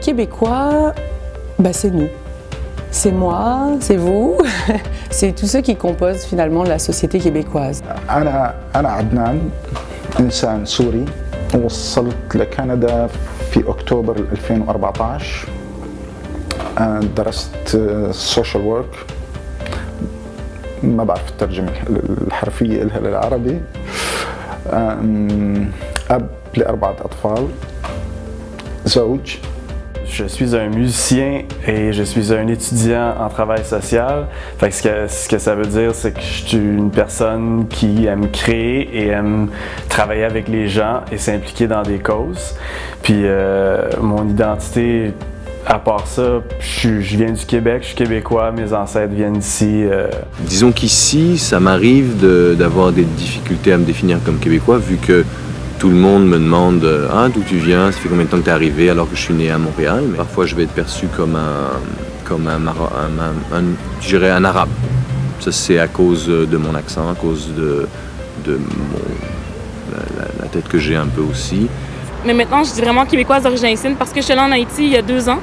Québécois, c'est nous. C'est moi, c'est vous, c'est tous ceux qui composent finalement la société québécoise. أنا عدنان إنسان سوري وصلت لكندا في أكتوبر 2014 درست سوشيال ورك ما بعرف الترجمة الحرفية لها للعربي أب ل4 أطفال زوج. Je suis un musicien et je suis un étudiant en travail social. Fait que ce que ça veut dire, c'est que je suis une personne qui aime créer et aime travailler avec les gens et s'impliquer dans des causes. Puis mon identité, à part ça, je viens du Québec, je suis québécois, mes ancêtres viennent d'ici. Disons qu'ici, ça m'arrive d'avoir des difficultés à me définir comme québécois, vu que tout le monde me demande d'où tu viens, ça fait combien de temps que tu es arrivé alors que je suis né à Montréal. Mais parfois je vais être perçu comme je dirais un arabe. Ça c'est à cause de mon accent, à cause de la tête que j'ai un peu aussi. Mais maintenant je dis vraiment québécoise d'origine haïtienne parce que je suis allée en Haïti il y a 2 ans.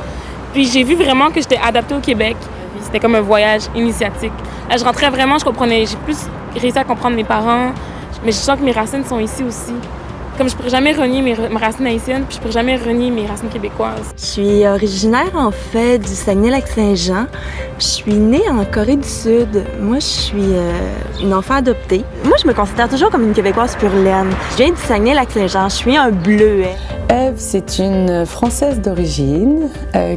Puis j'ai vu vraiment que j'étais adaptée au Québec. C'était comme un voyage initiatique. Là je rentrais vraiment, j'ai plus réussi à comprendre mes parents. Mais je sens que mes racines sont ici aussi. Comme je ne pourrais jamais renier mes racines haïtiennes, puis je ne pourrais jamais renier mes racines québécoises. Je suis originaire, en fait, du Saguenay-Lac-Saint-Jean. Je suis née en Corée du Sud. Moi, je suis une enfant adoptée. Moi, je me considère toujours comme une Québécoise pure laine. Je viens du Saguenay-Lac-Saint-Jean. Je suis un bleuet. Ève, c'est une Française d'origine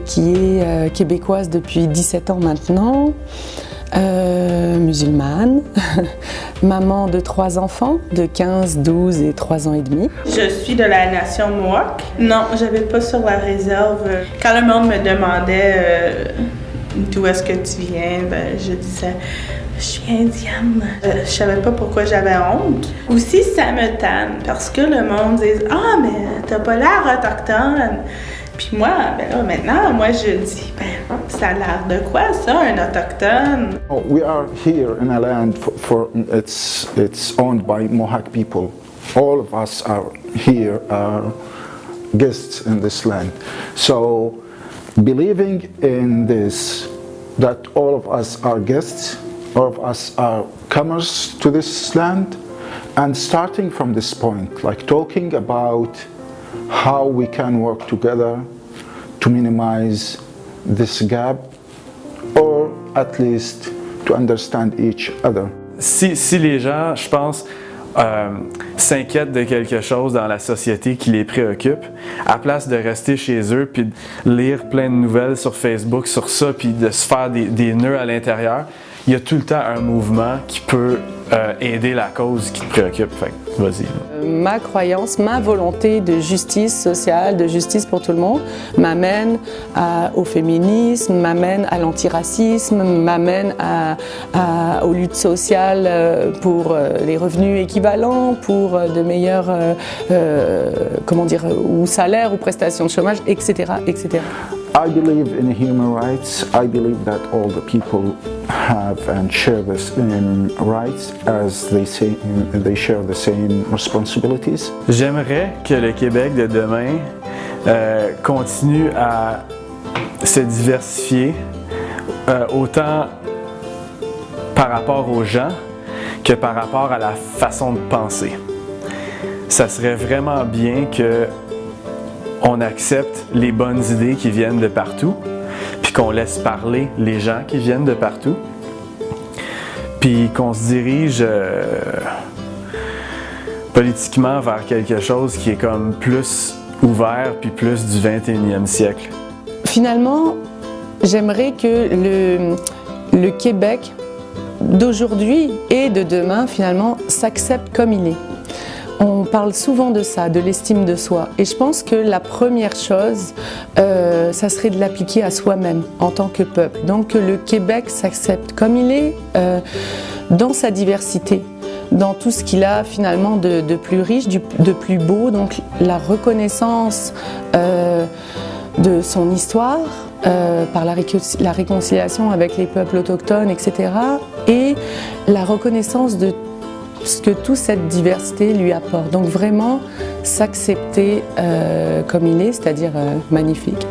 qui est québécoise depuis 17 ans maintenant. Musulmane, maman de 3 enfants de 15, 12 et 3 ans et demi. Je suis de la nation Mohawk. Non, j'habite pas sur la réserve. Quand le monde me demandait d'où est-ce que tu viens, je disais je suis indienne. Je savais pas pourquoi j'avais honte. Aussi, ça me tanne parce que le monde dit ah mais t'as pas l'air autochtone. Puis moi, maintenant, je dis, ça a l'air de quoi ça, un autochtone? We are here in a land it's owned by Mohawk people. All of us are here, are guests in this land. So, believing in this, that all of us are guests, all of us are comers to this land, and starting from this point, like talking about how we can work together to minimize this gap or at least to understand each other. Si les gens, je pense, s'inquiètent de quelque chose dans la société qui les préoccupe, à place de rester chez eux puis de lire plein de nouvelles sur Facebook sur ça puis de se faire des nœuds à l'intérieur, il y a tout le temps un mouvement qui peut aider la cause qui te préoccupe. Fait que, vas-y. Ma croyance, ma volonté de justice sociale, de justice pour tout le monde, m'amène au féminisme, m'amène à l'antiracisme, m'amène aux luttes sociales pour les revenus équivalents, pour de meilleurs ou salaires ou prestations de chômage, etc., etc. I believe in human rights. I believe that all the people have and share the same rights as they share the same responsibilities. J'aimerais que le Québec de demain continue à se diversifier autant par rapport aux gens que par rapport à la façon de penser. Ça serait vraiment bien que on accepte les bonnes idées qui viennent de partout, puis qu'on laisse parler les gens qui viennent de partout, puis qu'on se dirige politiquement vers quelque chose qui est comme plus ouvert puis plus du 21e siècle. Finalement, j'aimerais que le Québec d'aujourd'hui et de demain, finalement, s'accepte comme il est. On parle souvent de ça, de l'estime de soi. Et je pense que la première chose, ça serait de l'appliquer à soi-même en tant que peuple. Donc que le Québec s'accepte comme il est, dans sa diversité, dans tout ce qu'il a finalement de plus riche, de plus beau. Donc la reconnaissance de son histoire, par la réconciliation avec les peuples autochtones, etc. Et la reconnaissance de ce que toute cette diversité lui apporte. Donc vraiment s'accepter comme il est, c'est-à-dire magnifique.